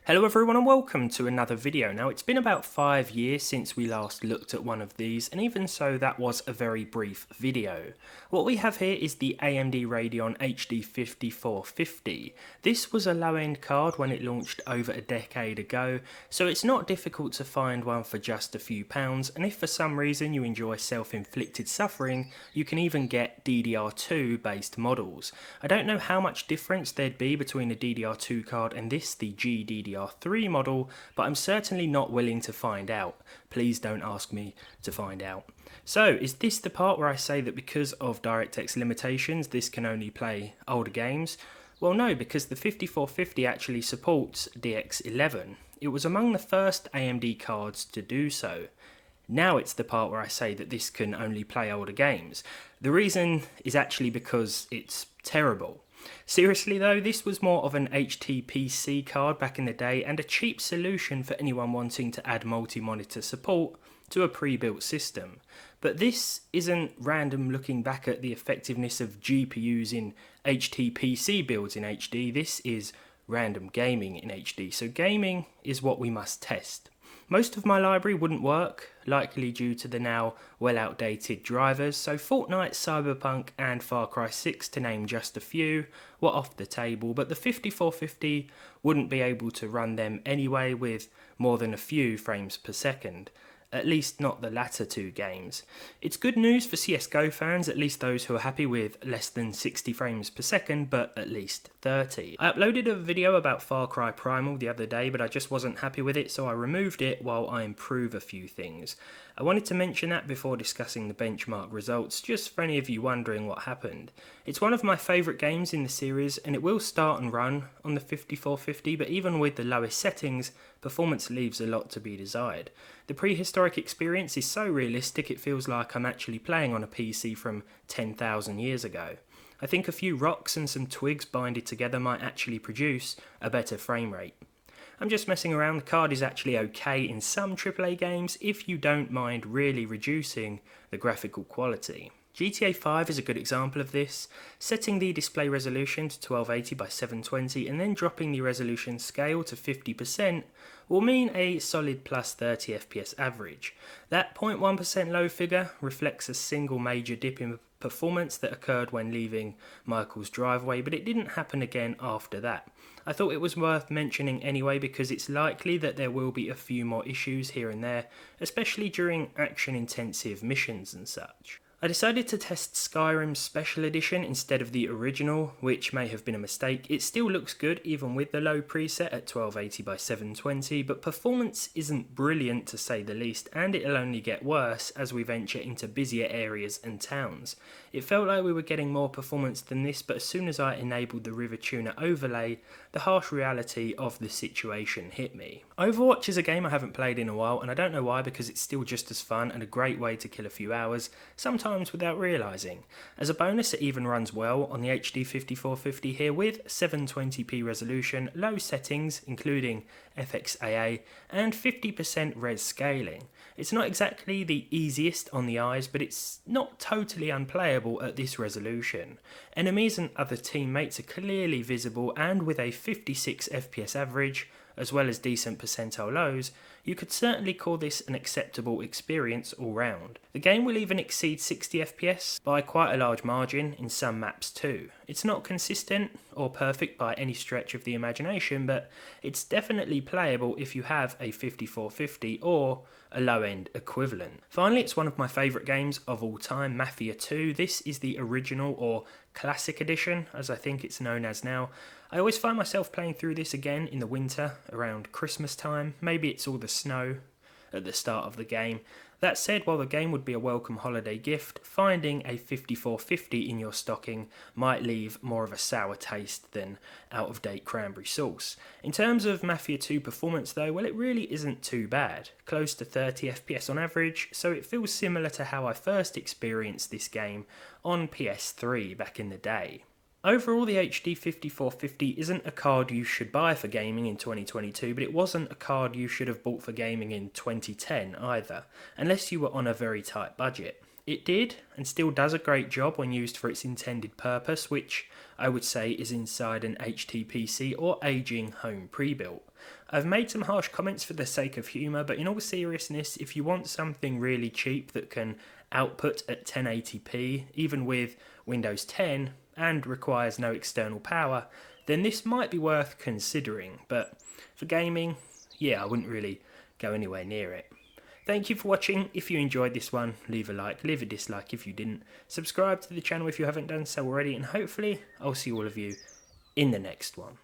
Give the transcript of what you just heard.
Hello everyone and welcome to another video. Now it's been about 5 years since we last looked at one of these, and even so that was a very brief video. What we have here is the AMD Radeon HD 5450. This was a low-end card when it launched over a decade ago, so it's not difficult to find one for just a few pounds, and if for some reason you enjoy self-inflicted suffering, you can even get DDR2 based models. I don't know how much difference there'd be between a DDR2 card and this, the GDDR3 model, but I'm certainly not willing to find out. Please don't ask me to find out. So, is this the part where I say that because of DirectX limitations, this can only play older games? Well, no, because the 5450 actually supports DX11. It was among the first AMD cards to do so. Now it's the part where I say that this can only play older games. The reason is actually because it's terrible. Seriously though, this was more of an HTPC card back in the day and a cheap solution for anyone wanting to add multi-monitor support to a pre-built system. But this isn't random looking back at the effectiveness of GPUs in HTPC builds in HD, this is random gaming in HD, so gaming is what we must test. Most of my library wouldn't work, likely due to the now well outdated drivers, so Fortnite, Cyberpunk and Far Cry 6, to name just a few, were off the table, but the 5450 wouldn't be able to run them anyway with more than a few frames per second. At least not the latter two games. It's good news for CSGO fans, at least those who are happy with less than 60 frames per second, but at least 30. I uploaded a video about Far Cry Primal the other day, but I just wasn't happy with it, so I removed it while I improve a few things. I wanted to mention that before discussing the benchmark results, just for any of you wondering what happened. It's one of my favourite games in the series, and it will start and run on the 5450, but even with the lowest settings, performance leaves a lot to be desired. The prehistoric experience is so realistic it feels like I'm actually playing on a PC from 10,000 years ago. I think a few rocks and some twigs binded together might actually produce a better frame rate. I'm just messing around, the card is actually okay in some AAA games if you don't mind really reducing the graphical quality. GTA 5 is a good example of this. Setting the display resolution to 1280 by 720 and then dropping the resolution scale to 50% will mean a solid plus 30 FPS average. That 0.1% low figure reflects a single major dip in performance that occurred when leaving Michael's driveway, but it didn't happen again after that. I thought it was worth mentioning anyway because it's likely that there will be a few more issues here and there, especially during action-intensive missions and such. I decided to test Skyrim's Special Edition instead of the original, which may have been a mistake. It still looks good even with the low preset at 1280 by 720, but performance isn't brilliant to say the least, and it'll only get worse as we venture into busier areas and towns. It felt like we were getting more performance than this, but as soon as I enabled the River Tuner overlay, the harsh reality of the situation hit me. Overwatch is a game I haven't played in a while, and I don't know why, because it's still just as fun and a great way to kill a few hours, sometimes without realising. As a bonus, it even runs well on the HD 5450 here with 720p resolution, low settings including FXAA and 50% res scaling. It's not exactly the easiest on the eyes, but it's not totally unplayable at this resolution. Enemies and other teammates are clearly visible, and with a 56 FPS average, as well as decent percentile lows, you could certainly call this an acceptable experience all round. The game will even exceed 60 FPS by quite a large margin in some maps too. It's not consistent or perfect by any stretch of the imagination, but it's definitely playable if you have a 5450 or a low-end equivalent. Finally, it's one of my favourite games of all time, Mafia 2. This is the original or classic edition, as I think it's known as now. I always find myself playing through this again in the winter, around Christmas time. Maybe it's all the snow at the start of the game. That said, while the game would be a welcome holiday gift, finding a 5450 in your stocking might leave more of a sour taste than out-of-date cranberry sauce. In terms of Mafia 2 performance though, well, it really isn't too bad. Close to 30 FPS on average, so it feels similar to how I first experienced this game on PS3 back in the day. Overall, the HD 5450 isn't a card you should buy for gaming in 2022, but it wasn't a card you should have bought for gaming in 2010 either, unless you were on a very tight budget. It did, and still does a great job when used for its intended purpose, which I would say is inside an HTPC or aging home pre-built. I've made some harsh comments for the sake of humour, but in all seriousness, if you want something really cheap that can output at 1080p, even with Windows 10, and requires no external power, then this might be worth considering. But for gaming, yeah, I wouldn't really go anywhere near it. Thank you for watching. If you enjoyed this one, leave a like, leave a dislike if you didn't. Subscribe to the channel if you haven't done so already, and hopefully I'll see all of you in the next one.